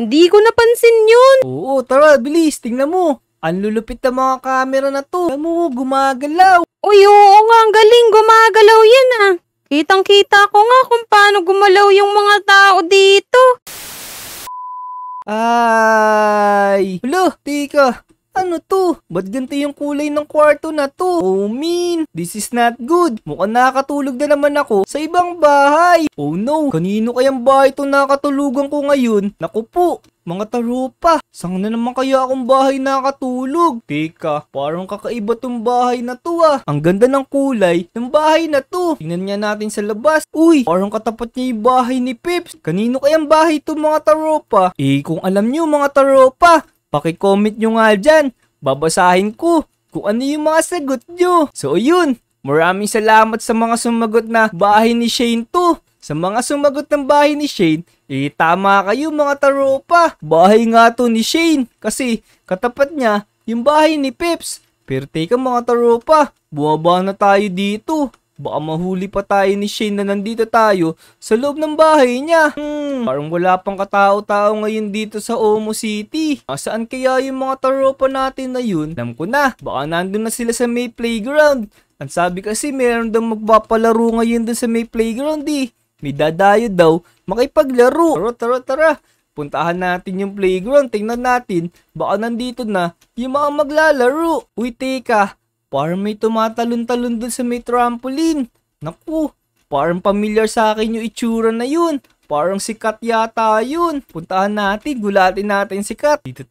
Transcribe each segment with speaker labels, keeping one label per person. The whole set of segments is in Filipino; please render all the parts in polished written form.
Speaker 1: Hindi ko napansin yun.
Speaker 2: Oo, tara, bilis. Tingnan mo. Ang lulupit ng mga camera na to. Alam mo, gumagalaw.
Speaker 1: Uy, oo nga, ang galing. Gumagalaw yan ah. Kitang-kita ko nga kung paano gumalaw yung mga tao dito.
Speaker 2: Ay! Hala, teka. Ano to? Ba't ganito yung kulay ng kwarto na to? Oh, min! This is not good. Mukhang nakakatulog na naman ako sa ibang bahay. Oh no! Kanino kayang bahay itong nakatulugan ko ngayon? Naku po! Mga taropa! Saan na naman kaya akong bahay nakatulog? Teka, parang kakaiba tong bahay na to ah. Ang ganda ng kulay ng bahay na to. Tingnan nga natin sa labas. Uy! Parang katapat niya yung bahay ni Pips. Kanino kayang bahay itong mga taropa? Kung alam niyo mga taropa, paki-comment nyo nga dyan. Babasahin ko kung ano yung mga sagot nyo. So yun, maraming salamat sa mga sumagot na bahay ni Shane to. Sa mga sumagot ng bahay ni Shane, tama kayo mga taropa. Bahay nga to ni Shane kasi katapat niya yung bahay ni Pips. Pero teka mga taropa, bumaba na tayo dito. Baka mahuli pa tayo ni Shane na nandito tayo sa loob ng bahay niya. Parang wala pang katao-tao ngayon dito sa Omo City. Saan kaya yung mga taropa natin na yun? Alam ko na, baka nandun na sila sa may playground. Ang sabi kasi meron daw magpapalaro ngayon dun sa may playground eh. May dadayo daw makipaglaro. Tara. Puntahan natin yung playground. Tingnan natin, baka nandito na yung mga maglalaro. Uy, teka. Parang may tumatalon-talon dun sa may trampoline. Naku, parang familiar sa akin yung itsura na yun. Parang si Kat yata yun. Puntahan natin, gulatin natin si Kat. Dito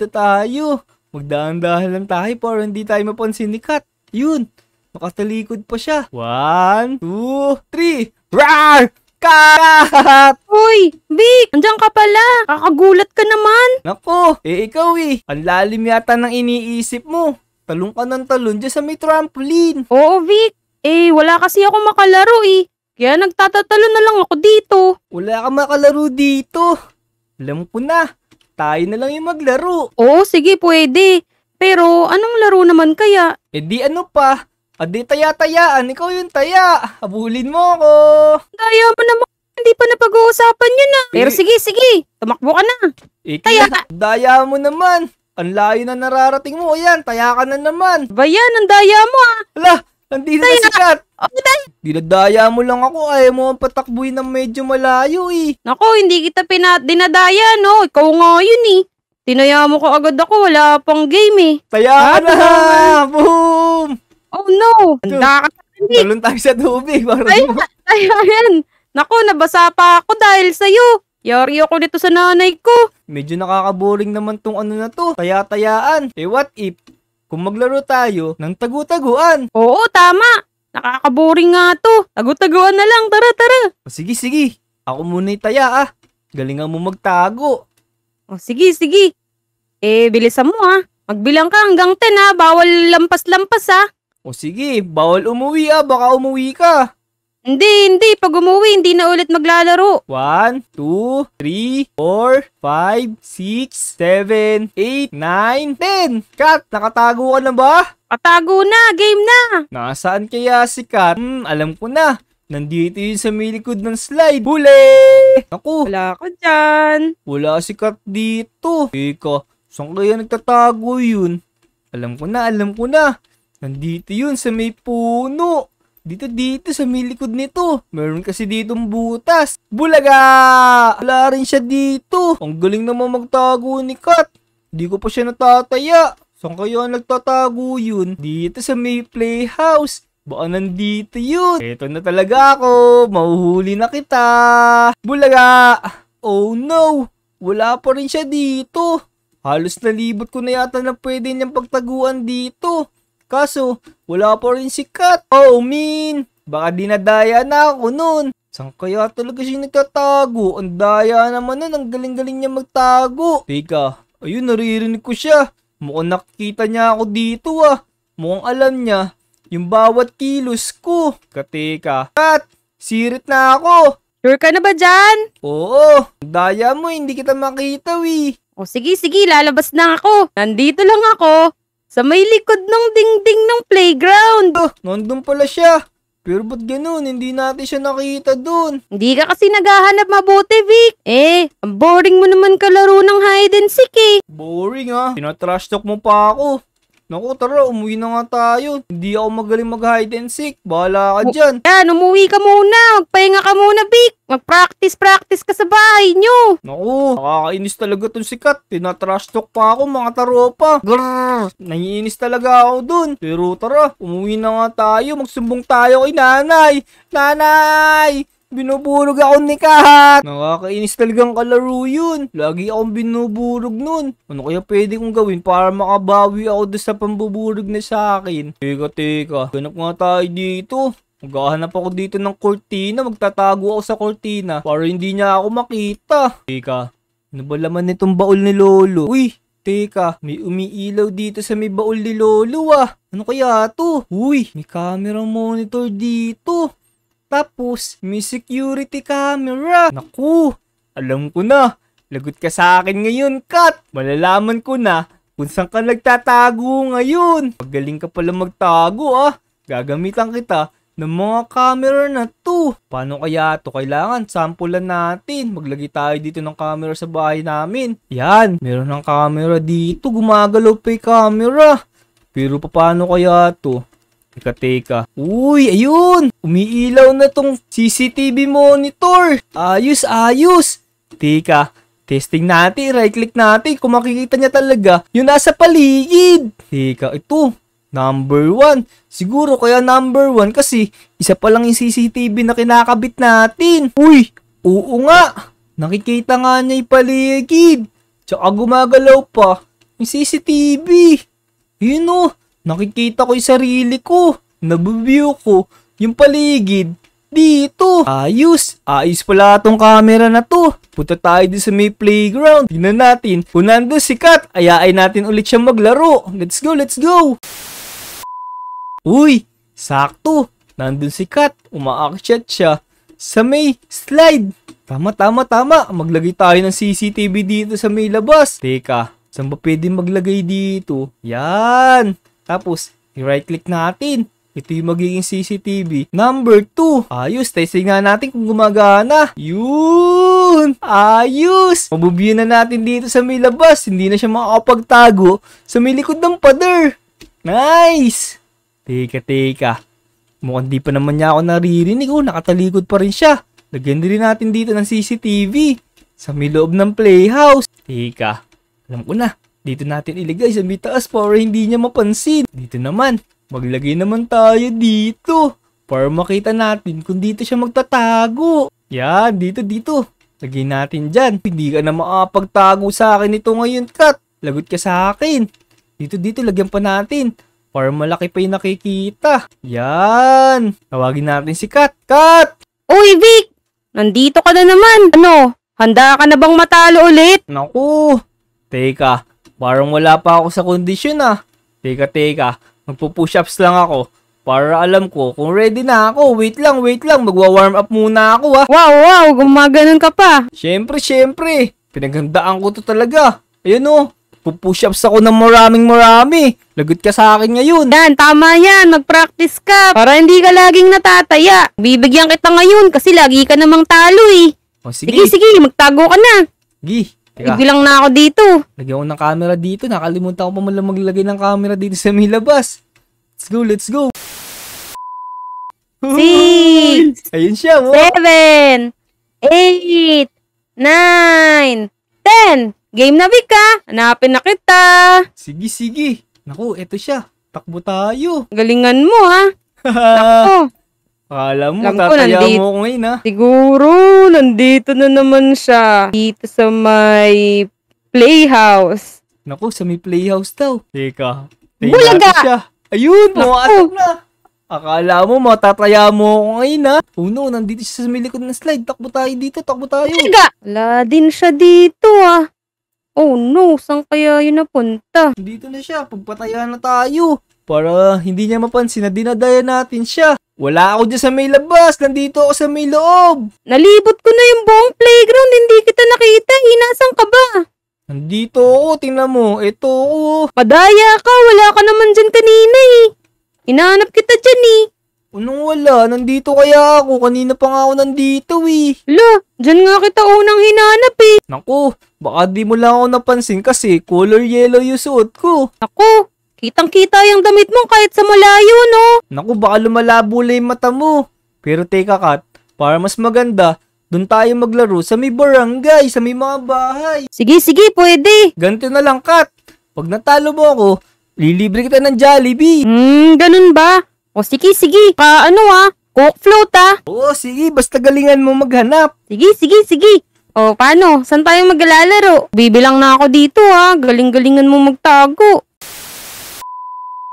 Speaker 2: tayo. Magdahan-dahan lang tayo para hindi tayo mapansin ni Kat. Yun, nakatalikod pa siya. 1, 2, 3. Rawr! Kat!
Speaker 1: Uy, Vic, andyan ka pala. Kakagulat ka naman.
Speaker 2: Naku, ikaw ang lalim yata ng iniisip mo. Talong ka ng talon dyan sa may trampoline.
Speaker 1: Oo, Vic. Wala kasi ako makalaro eh. Kaya nagtatatalo na lang ako dito.
Speaker 2: Wala ka makalaro dito. Alam ko na. Tayo na lang yung maglaro.
Speaker 1: Oo, sige, pwede. Pero anong laro naman kaya?
Speaker 2: Di ano pa. Di taya-tayaan. Ikaw yung taya. Habulin mo ako.
Speaker 1: Daya mo naman. Hindi pa napag-uusapan yun ah. Pero sige. Tumakbo ka na. Taya.
Speaker 2: Daya mo naman. Ang layo na nararating mo. Ayan, taya ka na naman.
Speaker 1: Ba yan, ang daya mo ah.
Speaker 2: Hala, nandito na si Kat. Dinadaya mo lang ako. Ayaw mo ang patakbuhin ng medyo malayo eh.
Speaker 1: Nako, hindi kita dinadaya no. Ikaw nga yun eh. Tinaya mo ko agad ako. Wala pang game eh.
Speaker 2: Taya ka na. Boom.
Speaker 1: Oh no. Handa ka na.
Speaker 2: Talon tayo sa tubig.
Speaker 1: Taya yan. Nako, nabasa pa ako dahil sa'yo. Yari ako dito sa nanay ko.
Speaker 2: Medyo nakakaboring naman tong ano na to. Taya-tayaan. What if, kung maglaro tayo ng tagu-taguan?
Speaker 1: Oo, tama. Nakakaboring nga to. Tagu-taguan na lang. Tara.
Speaker 2: Sige. Ako muna'y taya Galingan mo magtago.
Speaker 1: Sige. Bilisan mo Magbilang ka hanggang 10 Bawal lampas-lampas
Speaker 2: sige, bawal umuwi Baka umuwi ka.
Speaker 1: Hindi. Pag umuwi, hindi na ulit maglalaro.
Speaker 2: 1, 2, 3, 4, 5, 6, 7, 8, 9, 10. Kat, nakatago ka na ba?
Speaker 1: Patago na, game na.
Speaker 2: Nasaan kaya si Kat? Alam ko na. Nandito yun sa may likod ng slide. Huli! Naku,
Speaker 1: Wala ka dyan.
Speaker 2: wala si Kat dito. Teka, saan kaya nagtatago yun? Alam ko na. Nandito yun sa may puno. Dito sa may likod nito. Meron kasi ditong butas. Bulaga! Wala rin siya dito. Ang galing naman magtago ni Kat. Di ko pa siya natataya. Saan kaya nagtatago yun? Dito sa may playhouse. Baka nandito yun. Eto na talaga ako. Mahuhuli na kita. Bulaga! Oh no! Wala pa rin siya dito. Halos nalibot ko na yata na pwede niyang pagtaguan dito. Kaso, wala pa rin si Kat. Oh, min! Baka dinadaya na ako nun. Saan kaya talaga siya nagtatago? Ang daya naman nun. Ang galing-galing niya magtago. Teka, ayun, naririnig ko siya. Mukhang nakikita niya ako dito Mukhang alam niya yung bawat kilos ko. Teka, Kat! Sirit na ako.
Speaker 1: Sure ka na ba dyan?
Speaker 2: Oo, ang daya mo. Hindi kita makita,
Speaker 1: Sige, lalabas na ako. Nandito lang ako. Sa may likod ng dingding ng playground.
Speaker 2: Nandun pala siya. Pero ba't ganun? Hindi natin siya nakita dun.
Speaker 1: Hindi ka kasi naghahanap mabuti, Vic. Ang boring mo naman kalaro ng hide and seek eh.
Speaker 2: Boring ah. Tinatrash talk mo pa ako. Naku, tara, umuwi na nga tayo. Hindi ako magaling mag-hide and seek. Bahala ka dyan.
Speaker 1: Yan, umuwi ka muna. Magpahinga ka muna, Vic. Mag-practice ka sa bahay nyo.
Speaker 2: Naku, nakakainis talaga tong sikat. Tinatrash talk pa ako, mga taropa. Grrrr, naiinis talaga ako dun. Pero tara, umuwi na nga tayo. Magsumbong tayo kay nanay. Nanay! Binuburog ako ni Kat. Nakakainis talagang kalaro yun. Lagi akong binuburog nun. Ano kaya pwede kong gawin para makabawi ako doon sa pambuburog na sa akin? Teka. Ganap nga tayo dito. Maghahanap ako dito ng kortina. Magtatago ako sa kortina para hindi niya ako makita. Teka, ano ba laman nitong baul ni Lolo? Uy, teka, may umiilaw dito sa may baul ni Lolo ah. Ano kaya to? Uy, may camera monitor dito. Tapos, may security camera. Naku, alam ko na. Lagot ka sa akin ngayon, Kat. Malalaman ko na kung saan ka nagtatago ngayon. Magaling ka pala magtago ah. Gagamitan kita ng mga camera na to. Paano kaya to? Kailangan sampulan natin. Maglagay tayo dito ng camera sa bahay namin. Yan, meron ng camera dito. Gumagalaw pa yung camera. Pero paano kaya to? Teka. Uy, ayun! Umiilaw na tong CCTV monitor. Ayos. Teka, testing natin. Right-click natin. Kung makikita niya talaga, yung nasa paligid. Teka, ito. Number 1. Siguro kaya number 1 kasi isa pa lang yung CCTV na kinakabit natin. Uy, oo nga. Nakikita nga niya yung paligid. Tsaka gumagalaw pa yung CCTV. Yun o. Nakikita ko yung sarili ko. Nabuview ko yung paligid dito. Ayos pala tong camera na to. Punta tayo din sa may playground. Tingnan natin kung nandun si Kat. Ayain natin ulit siya maglaro. Let's go. Uy, sakto. Nandun si Kat. Umaakyat siya sa may slide. Tama. Maglagay tayo ng CCTV dito sa may labas. Teka, saan ba pwede maglagay dito? Yan. Tapos, i-right click natin. Ito yung magiging CCTV. Number 2. Ayos. Testing nga natin kung gumagana. Yun. Ayos. Mabubuyo na natin dito sa may labas. Hindi na siya makakapagtago sa may likod ng pader. Nice. Teka. Mukhang di pa naman niya ako naririnig. Nakatalikod pa rin siya. Lagyan din natin dito ng CCTV. Sa may loob ng playhouse. Teka. Alam ko na. Dito natin ilagay sa may taas para hindi niya mapansin. Dito naman, maglagay naman tayo dito. Para makita natin kung dito siya magtatago. Yan, dito. Lagay natin dyan. Hindi ka na makapagtago sa akin ito ngayon, Kat. Lagot ka sa akin. Dito, lagyan pa natin. Para malaki pa yung nakikita. Yan. Tawagin natin si Kat. Kat!
Speaker 1: Uy, Vic! Nandito ka na naman. Ano? Handa ka na bang matalo ulit?
Speaker 2: Naku. Teka. Parang wala pa ako sa kondisyon ah. Teka. Magpo-push-ups lang ako. Para alam ko kung ready na ako. Wait lang. Magwa-warm up muna ako ah.
Speaker 1: Wow, gumaganon ka pa.
Speaker 2: Siyempre. Pinaghandaan ko to talaga. Ayun oh. Push-ups ako ng marami. Lagot ka sa akin ngayon.
Speaker 1: Yan, tama yan. Mag-practice ka. Para hindi ka laging natataya. Bibigyan kita ngayon kasi lagi ka namang talo eh.
Speaker 2: O sige.
Speaker 1: Sige, magtago ka na.
Speaker 2: Gi. Teka.
Speaker 1: Ibilang na ako dito.
Speaker 2: Lagyan ko ng camera dito. Nakalimutan ko pa man lang maglagay ng camera dito sa may labas. Let's go.
Speaker 1: 6,
Speaker 2: Ayun siya.
Speaker 1: 7, 8, 9, 10. Game na, Vic ha. Hanapin na kita.
Speaker 2: Sige. Naku, eto siya. Takbo tayo.
Speaker 1: Galingan mo ha. Ako.
Speaker 2: Akala mo,
Speaker 1: Alam ko,
Speaker 2: tataya
Speaker 1: nandito.
Speaker 2: mo ako ngayon ha.
Speaker 1: Siguro, nandito na naman siya. Dito sa may playhouse.
Speaker 2: Naku, sa may playhouse daw. Teka.
Speaker 1: Bulaga!
Speaker 2: Siya. Ayun,
Speaker 1: Naku.
Speaker 2: pumasok na. Akala mo, matataya mo ako ngayon ha. Oh no, nandito siya sa may likod ng slide. Takbo tayo dito.
Speaker 1: Bulaga! Wala din siya dito ah. Oh no, saan kaya yun napunta?
Speaker 2: Dito na siya. Pagpataya na tayo. Para hindi niya mapansin na dinadaya natin siya. Wala ako dyan sa may labas. Nandito ako sa may loob.
Speaker 1: Nalibot ko na yung buong playground. Hindi kita nakita. Nasaan ka ba?
Speaker 2: Nandito ako. Tingnan mo. Ito ako.
Speaker 1: Padaya ka. Wala ka naman dyan kanina eh. Hinahanap kita dyan eh.
Speaker 2: Anong wala? Nandito kaya ako. Kanina pa nga ako nandito eh.
Speaker 1: Lo, dyan nga kita unang hinanap eh.
Speaker 2: Naku, baka di mo lang ako napansin kasi color yellow yung suot ko.
Speaker 1: Naku, kitang-kita yung damit mo kahit sa malayo, no?
Speaker 2: Naku, baka lumalabo lang yung mata mo. Pero teka Kat, para mas maganda, doon tayo maglaro sa may barangay, sa may mga bahay.
Speaker 1: Sige, pwede.
Speaker 2: Ganito na lang Kat, pag natalo mo ako, lilibre kita ng Jollibee.
Speaker 1: Ganun ba? O sige. Coke float
Speaker 2: Oo, sige, basta galingan mo maghanap.
Speaker 1: Sige. O paano? Saan tayo maglalaro? Bibilang na ako dito Galing-galingan mo magtago.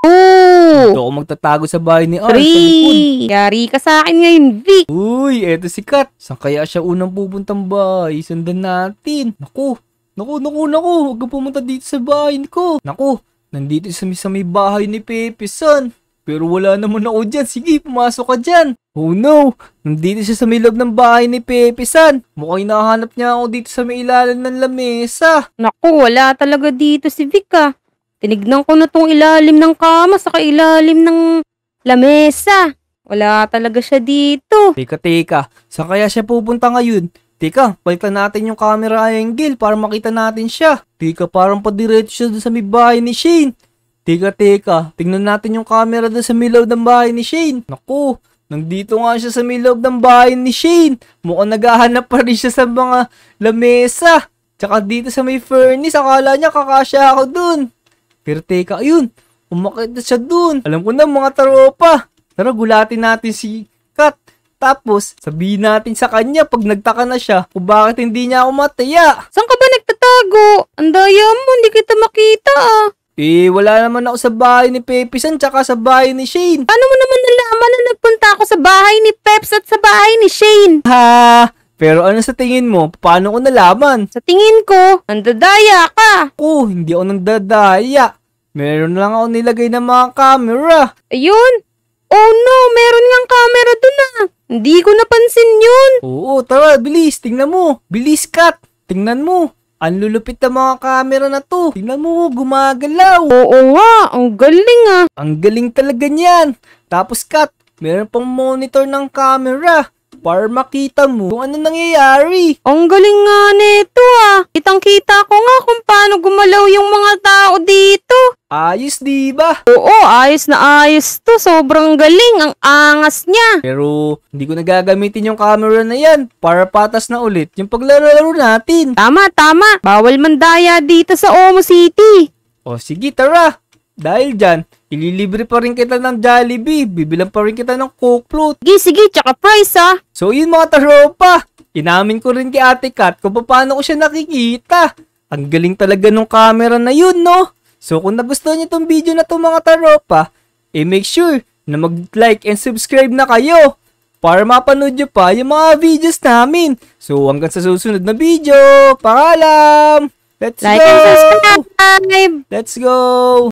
Speaker 2: Ito
Speaker 1: 2,
Speaker 2: ako magtatago sa bahay ni Ar, sa likod.
Speaker 1: 3. Yari ka sa akin ngayon, Vic.
Speaker 2: Uy, eto si Kat. Saan kaya siya unang pupuntang bahay? Sundan natin. Naku. Huwag kang pumunta dito sa bahay ko. Naku, nandito sa may bahay ni Pepe San. Pero wala naman ako dyan. Sige, pumasok ka dyan. Oh no, nandito siya sa may loob ng bahay ni Pepe San. Mukhang hinahanap niya ako dito sa may ilalim ng lamesa.
Speaker 1: Naku, wala talaga dito si Vic Tinignan ko na tong ilalim ng kama saka ilalim ng lamesa. Wala talaga siya dito.
Speaker 2: Teka. Saan kaya siya pupunta ngayon? Teka, palitan natin yung camera angle para makita natin siya. Teka, parang padiretso siya doon sa may bahay ni Shane. Teka, tingnan natin yung camera doon sa may loob ng bahay ni Shane. Naku, nandito nga siya sa may loob ng bahay ni Shane. Mukhang naghahanap pa rin siya sa mga lamesa. Tsaka dito sa may furnace, akala niya kakasya ako doon. Pero teka, ayun, umakit na siya doon. Alam ko na mga tropa. Tara, gulatin natin si Kat. Tapos, sabihin natin sa kanya pag nagtaka na siya kung bakit hindi niya ako mataya.
Speaker 1: Saan ka ba nagtatago? Ang daya mo, hindi kita makita
Speaker 2: Wala naman ako sa bahay ni Pepe San tsaka sa bahay ni Shane.
Speaker 1: Paano mo naman nalaman na nagpunta ako sa bahay ni Peps at sa bahay ni Shane?
Speaker 2: Pero ano sa tingin mo? Paano ko nalaman?
Speaker 1: Sa tingin ko, nandadaya ka.
Speaker 2: Hindi ako nang dadaya. Meron lang ako nilagay ng mga camera.
Speaker 1: Ayun. Oh no, meron ngang camera dun Hindi ko napansin yun.
Speaker 2: Oo, tara, bilis. Tingnan mo. Bilis, Kat. Tingnan mo. Ang lulupit na mga camera na to. Tingnan mo, gumagalaw.
Speaker 1: Oo nga, ang galing
Speaker 2: Ang galing talaga niyan. Tapos, Kat, meron pang monitor ng camera para makita mo kung ano nangyayari.
Speaker 1: Ang galing nga nito Kitang-kita ko nga kung paano gumalaw yung mga tao dito.
Speaker 2: Ayos, diba?
Speaker 1: Oo, ayos na ayos to. Sobrang galing. Ang angas niya.
Speaker 2: Pero, hindi ko nagagamitin yung camera na yan para patas na ulit yung paglalaro natin.
Speaker 1: Tama. Bawal mandaya dito sa Omo City.
Speaker 2: O sige, tara. Dahil dyan, ililibre pa rin kita ng Jollibee. Bibilang pa rin kita ng Coke float.
Speaker 1: Sige, tsaka price
Speaker 2: So yun mga taropa. Inamin ko rin kay Ate Kat kung paano ko siya nakikita. Ang galing talaga nung camera na yun, no? So kung nagustuhan niyo tong video na to mga taropa, make sure na mag-like and subscribe na kayo para mapanood nyo pa yung mga videos namin. So hanggang sa susunod na video, paalam! Let's
Speaker 1: Like
Speaker 2: go!
Speaker 1: and subscribe.
Speaker 2: Let's go!